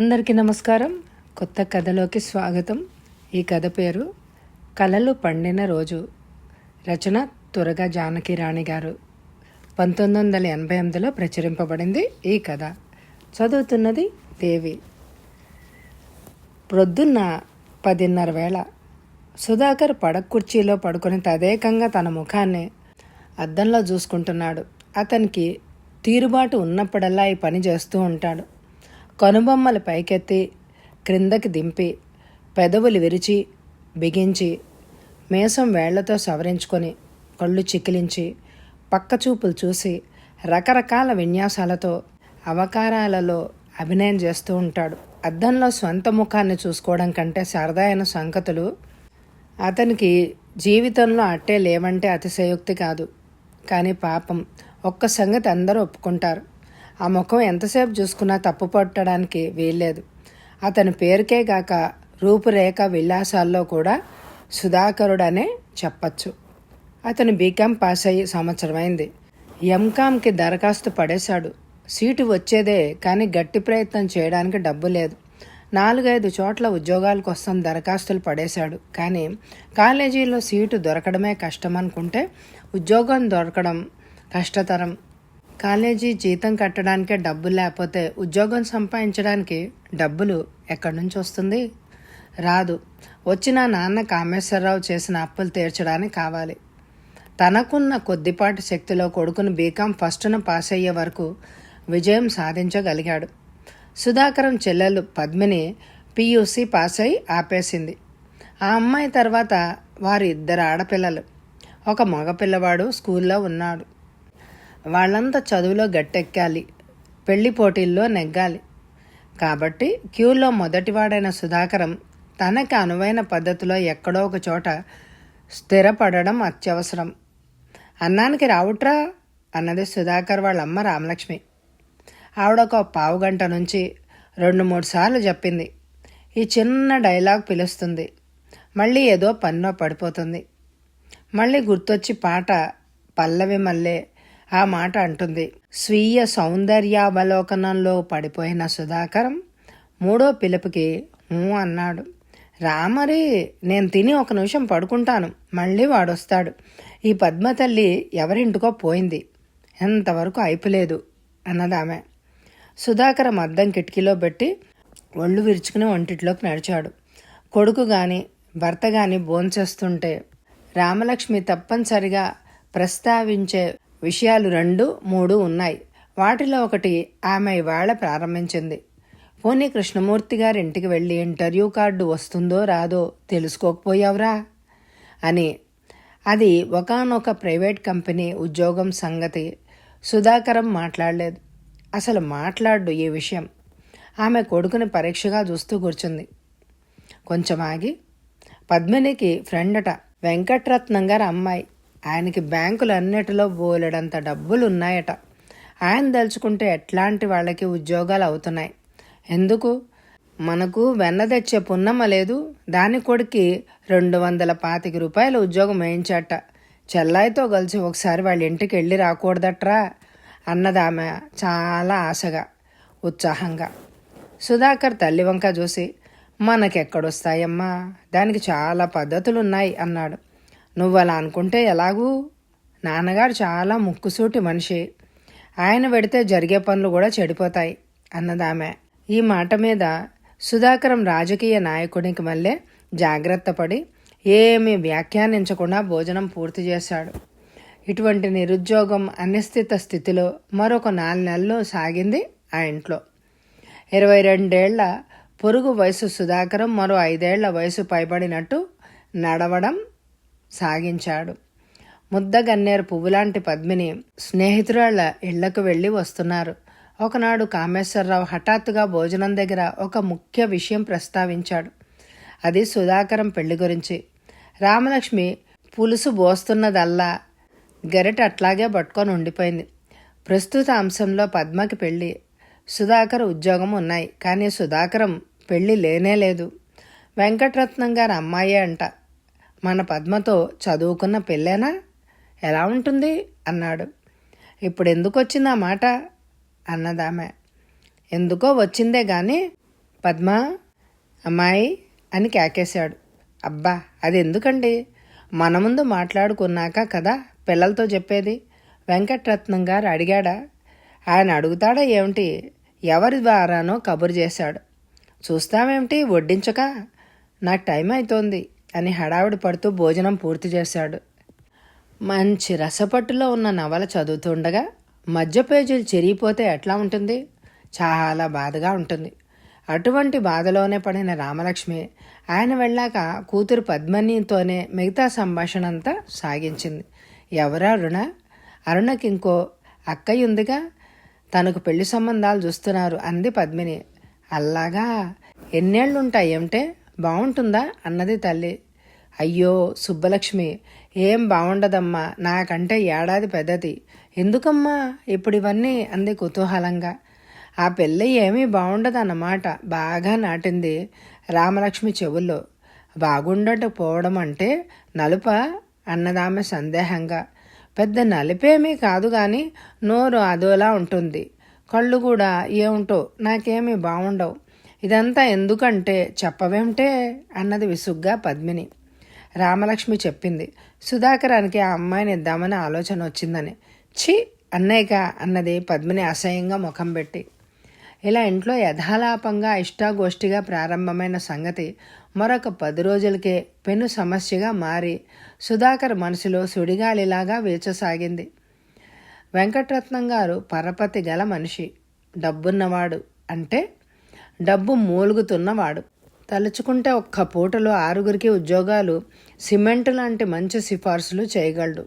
అందరికీ నమస్కారం. కొత్త కథలోకి స్వాగతం. ఈ కథ పేరు కలలు పండిన రోజు. రచన తురగా జానకి రాణి గారు. 1988లో ప్రచురింపబడింది ఈ కథ. చదువుతున్నది దేవి. ప్రొద్దున్న 10:30 వేళ సుధాకర్ పడక కుర్చీలో పడుకొని తదేకంగా తన ముఖాన్ని అద్దంలో చూసుకుంటున్నాడు. అతనికి తీరుబాటు ఉన్నప్పుడల్లా ఈ పని చేస్తూ ఉంటాడు. కనుబొమ్మలు పైకెత్తి క్రిందకి దింపి పెదవులు విరిచి బిగించి మేసం వేళ్లతో సవరించుకొని కళ్ళు చికిలించి పక్కచూపులు చూసి రకరకాల విన్యాసాలతో అవకారాలలో అభినయం చేస్తూ ఉంటాడు. అద్దంలో స్వంత ముఖాన్ని చూసుకోవడం కంటే సరదా అయిన సంగతులు అతనికి జీవితంలో అట్టే లేవంటే అతిశయోక్తి కాదు. కానీ పాపం ఒక్క సంగతి అందరూ ఒప్పుకుంటారు. ఆ ముఖం ఎంతసేపు చూసుకున్నా తప్పు పట్టడానికి వీల్లేదు. అతని పేరుకే గాక రూపురేఖ విలాసాల్లో కూడా సుధాకరుడనే చెప్పచ్చు. అతను బీకామ్ పాస్ అయ్యి సంవత్సరమైంది. ఎంకామ్కి దరఖాస్తు పడేశాడు. సీటు వచ్చేదే కానీ గట్టి ప్రయత్నం చేయడానికి డబ్బు లేదు. 4-5 చోట్ల ఉద్యోగాల కోసం దరఖాస్తులు పడేశాడు. కానీ కాలేజీలో సీటు దొరకడమే కష్టం అనుకుంటే ఉద్యోగం దొరకడం కష్టతరం. కాలేజీ జీతం కట్టడానికే డబ్బు లేకపోతే ఉద్యోగం సంపాదించడానికి డబ్బులు ఎక్కడి నుంచి వస్తుంది? రాదు. వచ్చిన నాన్న కామేశ్వరరావు చేసిన అప్పులు తీర్చడానికి కావాలి. తనకున్న కొద్దిపాటి శక్తిలో కొడుకును బీకామ్ ఫస్ట్ను పాస్ అయ్యే వరకు విజయం సాధించగలిగాడు. సుధాకరం చెల్లెలు పద్మిని PUC పాస్ అయి ఆపేసింది. ఆ అమ్మాయి తర్వాత వారి 2 ఆడపిల్లలు, ఒక మగపిల్లవాడు స్కూల్లో ఉన్నాడు. వాళ్ళంతా చదువులో గట్టెక్కాలి, పెళ్లి పోటీల్లో నెగ్గాలి. కాబట్టి క్యూలో మొదటివాడైన సుధాకరం తనకి అనువైన పద్ధతిలో ఎక్కడో ఒక చోట స్థిరపడడం అత్యవసరం. అన్నానికి రావుట్రా అన్నది సుధాకర్ వాళ్ళమ్మ రామలక్ష్మి. ఆవిడొక 1/2 గంట నుంచి 2-3 సార్లు చెప్పింది. ఈ చిన్న డైలాగ్ పిలుస్తుంది, మళ్ళీ ఏదో పనిలో పడిపోతుంది, మళ్ళీ గుర్తొచ్చి పాట పల్లవి మల్లే ఆ మాట అంటుంది. స్వీయ సౌందర్యావలోకనంలో పడిపోయిన సుధాకరం 3వ పిలుపుకి అన్నాడు. రామరి, నేను తిని 1 నిమిషం పడుకుంటాను, మళ్ళీ వాడొస్తాడు. ఈ పద్మతల్లి ఎవరింటికో పోయింది, ఎంతవరకు అయిపోలేదు అన్నదామె. సుధాకరం అద్దం కిటికీలో పెట్టి ఒళ్ళు విరుచుకుని వంటిట్లోకి నడిచాడు. కొడుకు గాని భర్త గాని భోంచేస్తుంటే రామలక్ష్మి తప్పనిసరిగా ప్రస్తావించే విషయాలు 2-3 ఉన్నాయి. వాటిలో ఒకటి ఆమె ఇవాళ ప్రారంభించింది. పోనీ కృష్ణమూర్తి గారి ఇంటికి వెళ్ళి ఇంటర్వ్యూ కార్డు వస్తుందో రాదో తెలుసుకోకపోయావురా అని. అది ఒకానొక ప్రైవేట్ కంపెనీ ఉద్యోగం సంగతి సుధాకరం మాట్లాడలేదు. అసలు మాట్లాడు ఈ విషయం. ఆమె కొడుకుని పరీక్షగా చూస్తూ కూర్చుంది. కొంచెం ఆగి, పద్మినికి ఫ్రెండ్ అట, వెంకట్రత్నం గారి అమ్మాయి. ఆయనకి బ్యాంకులన్నిటిలో బోలెడంత డబ్బులు ఉన్నాయట. ఆయన దలుచుకుంటే ఎట్లాంటి వాళ్ళకి ఉద్యోగాలు అవుతున్నాయి. ఎందుకు, మనకు వెన్న తెచ్చే పున్నమ్మ లేదు, దాని కొడుక్కి 225 రూపాయల ఉద్యోగం వేయించాట. చెల్లాయితో కలిసి ఒకసారి వాళ్ళ ఇంటికి వెళ్ళి రాకూడదట్రా అన్నదామె చాలా ఆశగా ఉత్సాహంగా. సుధాకర్ తల్లి వంక చూసి, మనకెక్కడొస్తాయమ్మా, దానికి చాలా పద్ధతులున్నాయి అన్నాడు. నువ్వలా అనుకుంటే ఎలాగూ, నాన్నగారు చాలా ముక్కుసూటి మనిషి, ఆయన పెడితే జరిగే పనులు కూడా చెడిపోతాయి అన్నదామె. ఈ మాట మీద సుధాకరం రాజకీయ నాయకుడికి మళ్ళీ జాగ్రత్త పడి ఏమీ వ్యాఖ్యానించకుండా భోజనం పూర్తి చేశాడు. ఇటువంటి నిరుద్యోగం అనిశ్చిత స్థితిలో మరొక 4 నెలలు సాగింది ఆ ఇంట్లో. 22 ఏళ్ల పొరుగు వయసు సుధాకరం మరో 5 ఏళ్ల వయసు పైబడినట్టు నడవడం సాగించాడు. ముద్దగన్నేరు పువ్వులాంటి పద్మిని స్నేహితురాళ్ల ఇళ్లకు వెళ్ళి వస్తున్నారు. ఒకనాడు కామేశ్వరరావు హఠాత్తుగా భోజనం దగ్గర ఒక ముఖ్య విషయం ప్రస్తావించాడు. అది సుధాకరం పెళ్లి గురించి. రామలక్ష్మి పులుసు బోస్తున్నదల్లా గరిట అట్లాగే పట్టుకొని ఉండిపోయింది. ప్రస్తుత అంశంలో పద్మకి పెళ్లి, సుధాకర్ ఉద్యోగం ఉన్నాయి. కానీ సుధాకరం పెళ్లి లేనేలేదు. వెంకటరత్నం గారి అమ్మాయే అంట. మన పద్మతో చదువుకున్న పెళ్ళేనా? ఎలా ఉంటుంది అన్నాడు. ఇప్పుడు ఎందుకు వచ్చింది ఆ మాట అన్నదామె. ఎందుకో వచ్చిందే గాని పద్మా, అమ్మాయి అని కేకేశాడు. అబ్బా, అది ఎందుకండి? మన ముందు మాట్లాడుకున్నాక కదా పిల్లలతో చెప్పేది. వెంకట్రత్నం గారు అడిగాడా? ఆయన అడుగుతాడా ఏమిటి? ఎవరి ద్వారానో కబురు చేశాడు. చూస్తామేమిటి, వడ్డించక? నాకు టైం అవుతోంది అని హడావిడి పడుతూ భోజనం పూర్తి చేశాడు. మంచి రసపట్టులో ఉన్న నవల చదువుతుండగా మధ్య పేజీలు చెరిగిపోతే ఎట్లా ఉంటుంది? చాలా బాధగా ఉంటుంది. అటువంటి బాధలోనే పడిన రామలక్ష్మి ఆయన వెళ్ళాక కూతురు పద్మినితోనే మిగతా సంభాషణ అంతా సాగించింది. ఎవరా అరుణ? అరుణకి ఇంకో అక్కయ్య ఉందిగా, తనకు పెళ్లి సంబంధాలు చూస్తున్నారు అంది పద్మిని. అల్లాగా? ఎన్నేళ్లుంటాయి ఏమిటే? బాగుంటుందా అన్నది తల్లి. అయ్యో సుబ్బలక్ష్మి, ఏం బాగుండదమ్మా, నాకంటే ఏడాది పెద్దది. ఎందుకమ్మా ఇప్పుడు ఇవన్నీ అంది కుతూహలంగా. ఆ పెళ్ళి ఏమీ బాగుండదన్నమాట బాగా నాటింది రామలక్ష్మి చెవుల్లో. బాగుండకపోవడం అంటే నలుప అన్నదామె సందేహంగా. పెద్ద నలిపేమీ కాదు గాని నోరు అదోలా ఉంటుంది. కళ్ళు కూడా ఏమిటో నాకేమీ బాగుండవు. ఇదంతా ఎందుకంటే చెప్పవేమిటే అన్నది విసుగ్గా పద్మిని. రామలక్ష్మి చెప్పింది సుధాకరానికి ఆ అమ్మాయిని ఇద్దామని ఆలోచన వచ్చిందని. ఛీ అన్నయ్యక అన్నది పద్మిని అసహ్యంగా ముఖం పెట్టి. ఇలా ఇంట్లో యథాలాపంగా ఇష్టాగోష్ఠిగా ప్రారంభమైన సంగతి మరొక 10 రోజులకే పెను సమస్యగా మారి సుధాకర్ మనసులో సుడిగాలిలాగా వీచసాగింది. వెంకట్రత్నం గారు పరపతి గల మనిషి, డబ్బున్నవాడు, అంటే డబ్బు మూలుగుతున్నవాడు. తలుచుకుంటే ఒక్క పూటలో 6గురికి ఉద్యోగాలు, సిమెంట్ లాంటి మంచి సిఫార్సులు చేయగలడు.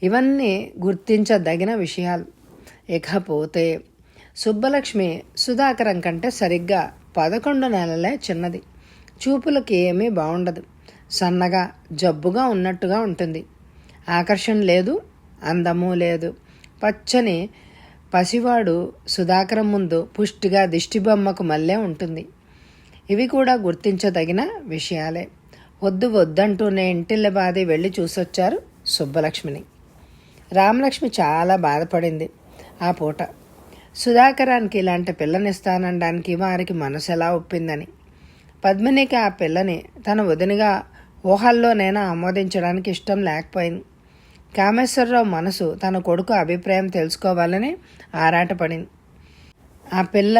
ఇవన్నీ గుర్తించదగిన విషయాలు. ఇకపోతే సుబ్బలక్ష్మి సుధాకరం కంటే సరిగ్గా 11 నెలలే చిన్నది. చూపులకి ఏమీ బాగుండదు. సన్నగా జబ్బుగా ఉన్నట్టుగా ఉంటుంది. ఆకర్షణ లేదు, అందము లేదు. పచ్చని పసివాడు సుధాకరం ముందు పుష్టిగా దిష్టిబొమ్మకు మళ్ళే ఉంటుంది. ఇవి కూడా గుర్తించదగిన విషయాలే. వద్దు వద్దంటూనే ఇంటిళ్ళ బాధి వెళ్ళి చూసొచ్చారు సుబ్బలక్ష్మిని. రామలక్ష్మి చాలా బాధపడింది ఆ పూట. సుధాకరానికి ఇలాంటి పిల్లనిస్తానడానికి వారికి మనసు ఎలా ఒప్పిందని. పద్మినికి ఆ పిల్లని తన వదినగా ఊహల్లోనైనా ఆమోదించడానికి ఇష్టం లేకపోయింది. కామేశ్వరరావు మనసు తన కొడుకు అభిప్రాయం తెలుసుకోవాలని ఆరాటపడింది. ఆ పిల్ల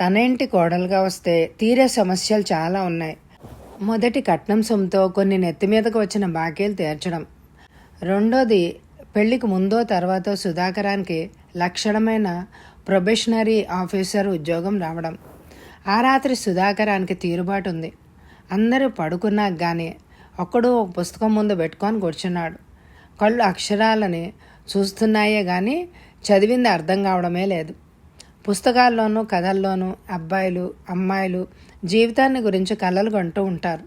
తన ఇంటి కోడలుగా వస్తే తీరే సమస్యలు చాలా ఉన్నాయి. మొదటి కట్నం సొమ్ముతో కొన్ని నెత్తిమీదకు వచ్చిన బాకీలు తీర్చడం. రెండోది, పెళ్లికి ముందో తర్వాతో సుధాకరానికి లక్షణమైన ప్రొబేషనరీ ఆఫీసర్ ఉద్యోగం రావడం. ఆ రాత్రి సుధాకరానికి తీరుబాటు ఉంది. అందరూ పడుకున్నాక కానీ ఒక్కడు ఒక పుస్తకం ముందు పెట్టుకొని కూర్చున్నాడు. కళ్ళు అక్షరాలని చూస్తున్నాయే కానీ చదివింది అర్థం కావడమే లేదు. పుస్తకాల్లోనూ కథల్లోనూ అబ్బాయిలు అమ్మాయిలు జీవితాన్ని గురించి కలలు కంటూ ఉంటారు.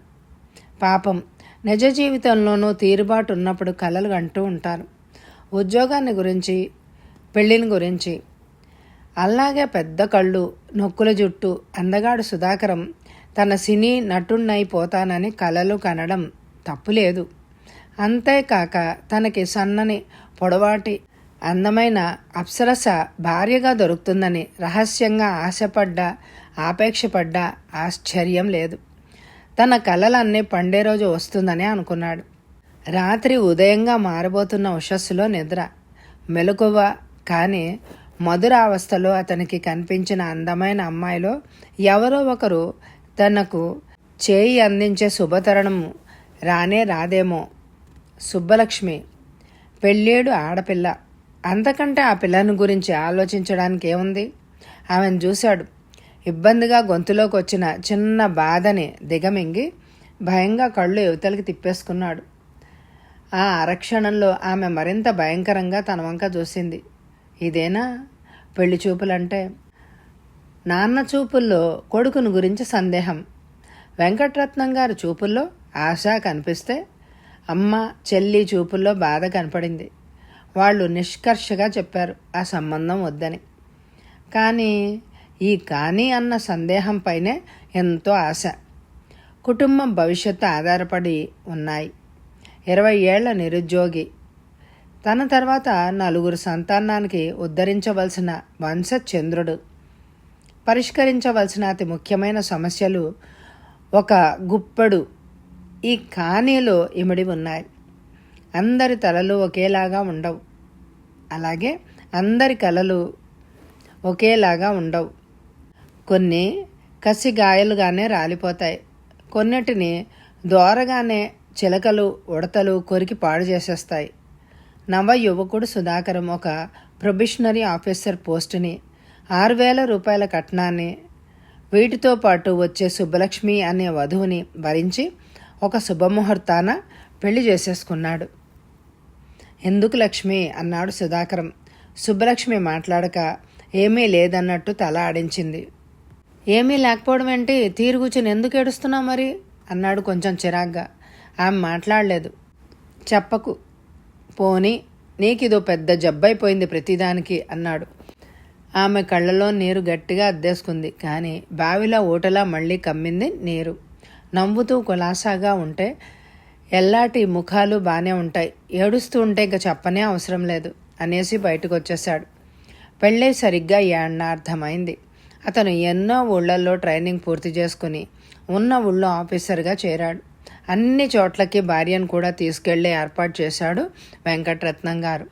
పాపం నిజ జీవితంలోనూ తీరుబాటు ఉన్నప్పుడు కలలు కంటూ ఉంటారు. ఉద్యోగాన్ని గురించి, పెళ్ళిని గురించి. అలాగే పెద్ద కళ్ళు, నొక్కుల జుట్టు అందగాడు సుధాకరం తన సినీ నటున్నైపోతానని కలలు కనడం తప్పులేదు. అంతేకాక తనకి సన్నని పొడవాటి అందమైన అప్సరస భార్యగా దొరుకుతుందని రహస్యంగా ఆశపడ్డా ఆపేక్షపడ్డా ఆశ్చర్యం లేదు. తన కలలన్నీ పండే రోజు వస్తుందని అనుకున్నాడు. రాత్రి ఉదయంగా మారబోతున్న ఉషస్సులో నిద్ర, మెలకువ. కానీ మధురావస్థలో అతనికి కనిపించిన అందమైన అమ్మాయిలో ఎవరో ఒకరు తనకు చేయి అందించే శుభతరుణం రానే రాదేమో. సుబ్బలక్ష్మి పెళ్ళేడు ఆడపిల్ల. అంతకంటే ఆ పిల్లని గురించి ఆలోచించడానికి ఏముంది? ఆమెను చూశాడు. ఇబ్బందిగా గొంతులోకి వచ్చిన చిన్న బాధని దిగమింగి భయంగా కళ్ళు యువతలకి తిప్పేసుకున్నాడు. ఆ అరక్షణంలో ఆమె మరింత భయంకరంగా తన వంక చూసింది. ఇదేనా పెళ్లి చూపులంటే? నాన్న చూపుల్లో కొడుకుని గురించి సందేహం, వెంకట్రత్నం గారి చూపుల్లో ఆశ కనిపిస్తే అమ్మ చెల్లి చూపుల్లో బాధ కనపడింది. వాళ్ళు నిష్కర్షగా చెప్పారు ఆ సంబంధం వద్దని. కానీ ఈ కానీ అన్న సందేహంపైనే ఎంతో ఆశ. కుటుంబం భవిష్యత్తు ఆధారపడి ఉన్నాయి. 20 ఏళ్ల నిరుద్యోగి, తన తర్వాత 4 సంతానానికి ఉద్ధరించవలసిన వంశచంద్రుడు. పరిష్కరించవలసిన అతి ముఖ్యమైన సమస్యలు ఒక గుప్పెడు ఈ ఖాళీలో ఇమిడి ఉన్నాయి. అందరి తలలు ఒకేలాగా ఉండవు, అలాగే అందరి కలలు ఒకేలాగా ఉండవు. కొన్ని కసిగాయలుగానే రాలిపోతాయి, కొన్నిటిని దోరగానే చిలకలు ఉడతలు కొరికి పాడు చేసేస్తాయి. నవ యువకుడు సుధాకరం ఒక ప్రొబిషనరీ ఆఫీసర్ పోస్టుని, 6,000 రూపాయల కట్నాన్ని, వీటితో పాటు వచ్చే సుబ్బలక్ష్మి అనే వధువుని భరించి ఒక శుభముహూర్తాన పెళ్లి చేసేసుకున్నాడు. ఎందుకు లక్ష్మి అన్నాడు సుధాకరం. సుబ్బలక్ష్మి మాట్లాడక ఏమీ లేదన్నట్టు తల ఆడించింది. ఏమీ లేకపోవడం ఏంటి, తీరుగుచుని ఎందుకు ఏడుస్తున్నావు మరి అన్నాడు కొంచెం చిరాగ్గా. ఆమె మాట్లాడలేదు. చెప్పకు, పోనీ నీకిదో పెద్ద జబ్బైపోయింది ప్రతిదానికి అన్నాడు. ఆమె కళ్ళలో నీరు గట్టిగా అద్దేసుకుంది, కానీ బావిలో ఊటలా మళ్ళీ కమ్మింది నీరు. నవ్వుతూ కులాసాగా ఉంటే ఎల్లాటి ముఖాలు బాగానే ఉంటాయి, ఏడుస్తూ ఉంటే ఇక చెప్పనే అవసరం లేదు అనేసి బయటకు వచ్చేశాడు. పెళ్ళై సరిగ్గా ఏడన అర్థమైంది. అతను ఎన్నో ఊళ్ళల్లో ట్రైనింగ్ పూర్తి చేసుకుని ఉన్న ఊళ్ళో ఆఫీసర్గా చేరాడు. అన్ని చోట్లకి భార్యను కూడా తీసుకెళ్లే ఏర్పాటు చేశాడు వెంకటరత్నం గారు.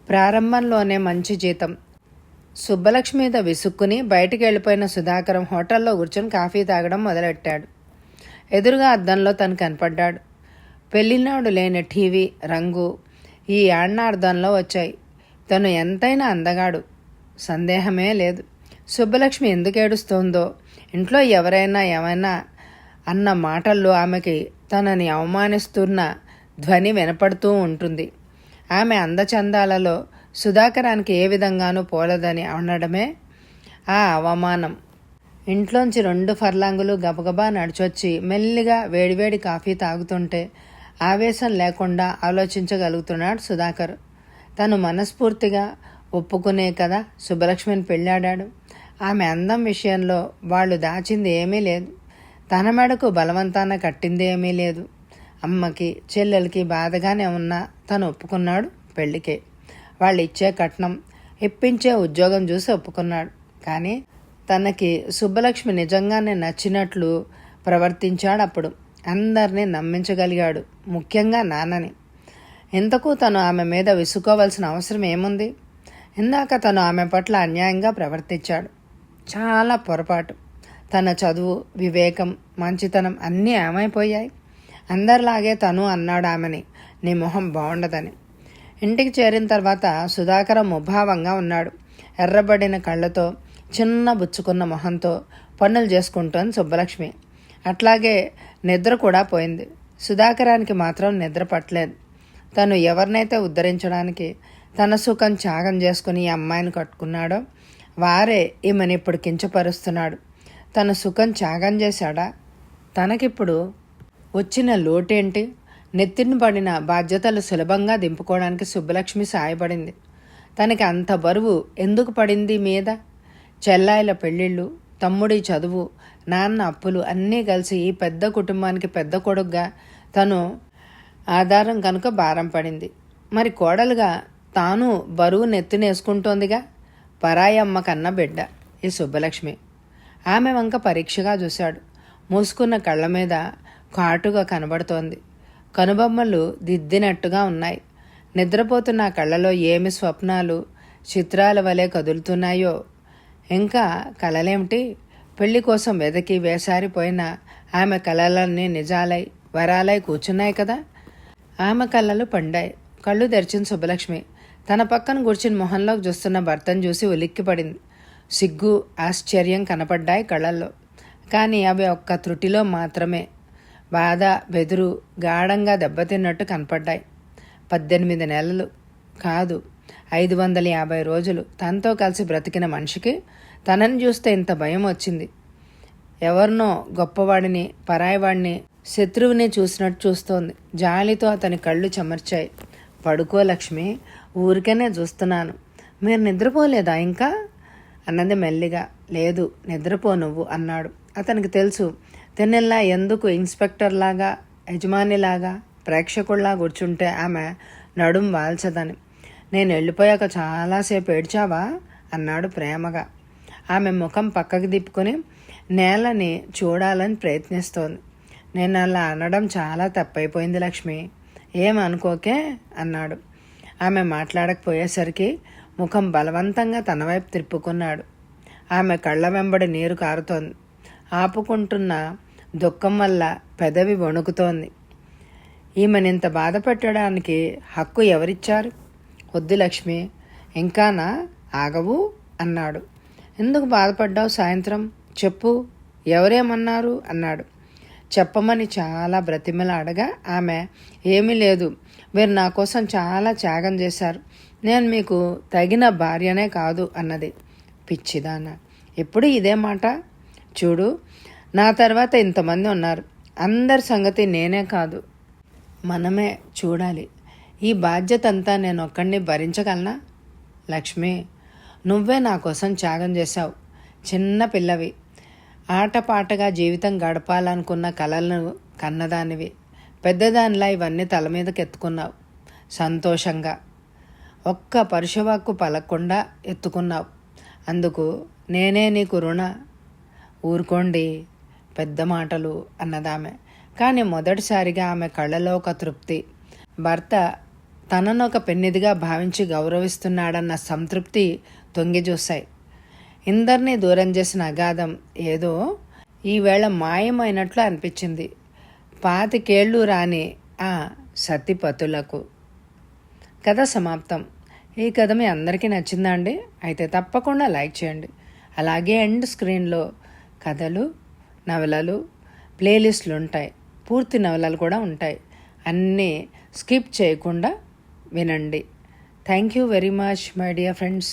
ప్రారంభంలోనే మంచి జీతం. సుబ్బలక్ష్మి మీద విసుక్కుని బయటికి వెళ్ళిపోయిన సుధాకరం హోటల్లో కూర్చొని కాఫీ తాగడం మొదలెట్టాడు. ఎదురుగా అద్దంలో తను కనపడ్డాడు. పెళ్లినాడు లేని టీవీ రంగు ఈ ఏడనార్థంలో వచ్చాయి. తను ఎంతైనా అందగాడు, సందేహమే లేదు. సుబ్బలక్ష్మి ఎందుకు ఏడుస్తోందో, ఇంట్లో ఎవరైనా ఏమైనా అన్న మాటల్లో ఆమెకి తనని అవమానిస్తున్న ధ్వని వినపడుతూ ఉంటుంది. ఆమె అందచందాలలో సుధాకరానికి ఏ విధంగానూ పోలదని అనడమే ఆ అవమానం. ఇంట్లోంచి 2 ఫర్లాంగులు గబగబా నడిచొచ్చి మెల్లిగా వేడివేడి కాఫీ తాగుతుంటే ఆవేశం లేకుండా ఆలోచించగలుగుతున్నాడు సుధాకర్. తను మనస్ఫూర్తిగా ఒప్పుకునే కదా సుబ్బలక్ష్మిని పెళ్ళాడాడు. ఆమె అందం విషయంలో వాళ్ళు దాచింది ఏమీ లేదు, తన మెడకు బలవంతాన కట్టింది ఏమీ లేదు. అమ్మకి చెల్లెలకి బాధగానే ఉన్నా తను ఒప్పుకున్నాడు పెళ్ళికే. వాళ్ళు ఇచ్చే కట్నం, ఇప్పించే ఉద్యోగం చూసి ఒప్పుకున్నాడు. కానీ తనకి సుబ్బలక్ష్మి నిజంగానే నచ్చినట్లు ప్రవర్తించాడు. అప్పుడు అందరినీ నమ్మించగలిగాడు, ముఖ్యంగా నాన్నని. ఇంతకు తను ఆమె మీద విసుకోవాల్సిన అవసరం ఏముంది? ఇందాక తను ఆమె పట్ల అన్యాయంగా ప్రవర్తించాడు, చాలా పొరపాటు. తన చదువు, వివేకం, మంచితనం అన్నీ ఏమైపోయాయి. అందరిలాగే తను అన్నాడు ఆమెని, నీ మొహం బాగుండదని. ఇంటికి చేరిన తర్వాత సుధాకరం ముభావంగా ఉన్నాడు. ఎర్రబడిన కళ్ళతో, చిన్న బుచ్చుకున్న మొహంతో పనులు చేసుకుంటోంది సుబ్బలక్ష్మి. అట్లాగే నిద్ర కూడా పోయింది. సుధాకరానికి మాత్రం నిద్ర పట్టలేదు. తను ఎవరినైతే ఉద్ధరించడానికి తన సుఖం త్యాగం చేసుకుని ఈ అమ్మాయిని కట్టుకున్నాడో వారే ఈమెను ఇప్పుడు కించపరుస్తున్నాడు. తన సుఖం త్యాగం చేశాడా? తనకిప్పుడు వచ్చిన లోటేంటి? నెత్తిన పడిన బాధ్యతలు సులభంగా దింపుకోవడానికి సుబ్బలక్ష్మి సాయపడింది. తనకి అంత బరువు ఎందుకు పడింది మీద? చెల్లాయిల పెళ్ళిళ్ళు, తమ్ముడి చదువు, నాన్న అప్పులు అన్నీ కలిసి ఈ పెద్ద కుటుంబానికి పెద్ద కొడుగ్గా తను ఆధారం కనుక భారం పడింది. మరి కోడలుగా తాను బరువు నెత్తినేసుకుంటోందిగా. పరాయి అమ్మ కన్న బిడ్డ ఈ సుబ్బలక్ష్మి. ఆమె వంక పరీక్షగా చూశాడు. మూసుకున్న కళ్ళ మీద కాటుగా కనబడుతోంది. కనుబొమ్మలు దిద్దినట్టుగా ఉన్నాయి. నిద్రపోతున్న కళ్ళలో ఏమి స్వప్నాలు, చిత్రాల వలె కదులుతున్నాయో. ఇంకా కలలేమిటి? పెళ్లి కోసం వెదకి వేసారిపోయిన ఆమె కలలన్నీ నిజాలై వరాలై కూర్చున్నాయి కదా. ఆమె కళ్ళలు పండాయి. కళ్ళు తెరిచిన సుబ్బలక్ష్మి తన పక్కన కూర్చుని మొహంలోకి చూస్తున్న భర్తను చూసి ఉలిక్కిపడింది. సిగ్గు, ఆశ్చర్యం కనపడ్డాయి కళ్ళల్లో. కానీ అవి ఒక్క త్రుటిలో మాత్రమే. బాధ, బెదురు గాఢంగా దెబ్బతిన్నట్టు కనపడ్డాయి. 18 నెలలు కాదు, 550 రోజులు తనతో కలిసి బ్రతికిన మనిషికి తనని చూస్తే ఇంత భయం వచ్చింది. ఎవరినో గొప్పవాడిని, పరాయివాడిని, శత్రువుని చూసినట్టు చూస్తోంది. జాలితో అతని కళ్ళు చెమర్చాయి. పడుకో లక్ష్మి, ఊరికనే చూస్తున్నాను. మీరు నిద్రపోలేదా ఇంకా అన్నది మెల్లిగా. లేదు, నిద్రపో నువ్వు అన్నాడు. అతనికి తెలుసు తిన్నెల్లా ఎందుకు ఇన్స్పెక్టర్లాగా, యజమానిలాగా, ప్రేక్షకుల్లా కూర్చుంటే ఆమె నడుం వాల్చదని. నేను వెళ్ళిపోయాక చాలాసేపు ఏడ్చావా అన్నాడు ప్రేమగా. ఆమె ముఖం పక్కకు తిప్పుకొని నేలని చూడాలని ప్రయత్నిస్తోంది. నేను అలా అనడం చాలా తప్పైపోయింది లక్ష్మి, ఏమనుకోకే అన్నాడు. ఆమె మాట్లాడకపోయేసరికి ముఖం బలవంతంగా తన వైపు తిప్పుకున్నాడు. ఆమె కళ్ళ వెంబడి నీరు కారుతోంది. ఆపుకుంటున్న దుఃఖం వల్ల పెదవి వణుకుతోంది. ఈమెనింత బాధ పెట్టడానికి హక్కు ఎవరిచ్చారు? వద్దు లక్ష్మి, ఇంకానా ఆగవు అన్నాడు. ఎందుకు బాధపడ్డావు సాయంత్రం? చెప్పు, ఎవరేమన్నారు అన్నాడు. చెప్పమని చాలా బ్రతిమలాడగా ఆమె, ఏమీ లేదు, మీరు నా కోసం చాలా త్యాగం చేశారు, నేను మీకు తగిన భార్యనే కాదు అన్నది. పిచ్చిదాన, ఎప్పుడు ఇదే మాట? చూడు, నా తర్వాత ఇంతమంది ఉన్నారు, అందరి సంగతి నేనే కాదు మనమే చూడాలి. ఈ బాధ్యత అంతా నేను ఒక్కడిని భరించగలనా? లక్ష్మి, నువ్వే నా కోసం త్యాగం చేశావు. చిన్న పిల్లవి, ఆటపాటగా జీవితం గడపాలనుకున్న కలలను కన్నదానివి. పెద్దదానిలా ఇవన్నీ తల మీదకి ఎత్తుకున్నావు. సంతోషంగా ఒక్క పరుషవాక్కు పలకుండా ఎత్తుకున్నావు. అందుకు నేనే నీకు రుణ. ఊరుకోండి, పెద్ద మాటలు అన్నదామె. కానీ మొదటిసారిగా ఆమె కళ్ళలో ఒక తృప్తి, భర్త తనను ఒక పెన్నిదిగా భావించి గౌరవిస్తున్నాడన్న సంతృప్తి తొంగి చూశాయి. ఇందరినీ దూరం చేసిన అగాధం ఏదో ఈవేళ మాయమైనట్లు అనిపించింది. 25 ఏళ్ళు రాని ఆ సతిపతులకు. కథ సమాప్తం. ఈ కథ మీ అందరికీ నచ్చిందా అండి? అయితే తప్పకుండా లైక్ చేయండి. అలాగే ఎండ్ స్క్రీన్లో కథలు, నవలలు, ప్లేలిస్టులు ఉంటాయి. పూర్తి నవలలు కూడా ఉంటాయి. అన్నీ స్కిప్ చేయకుండా వినండి. Thank you very much my dear friends.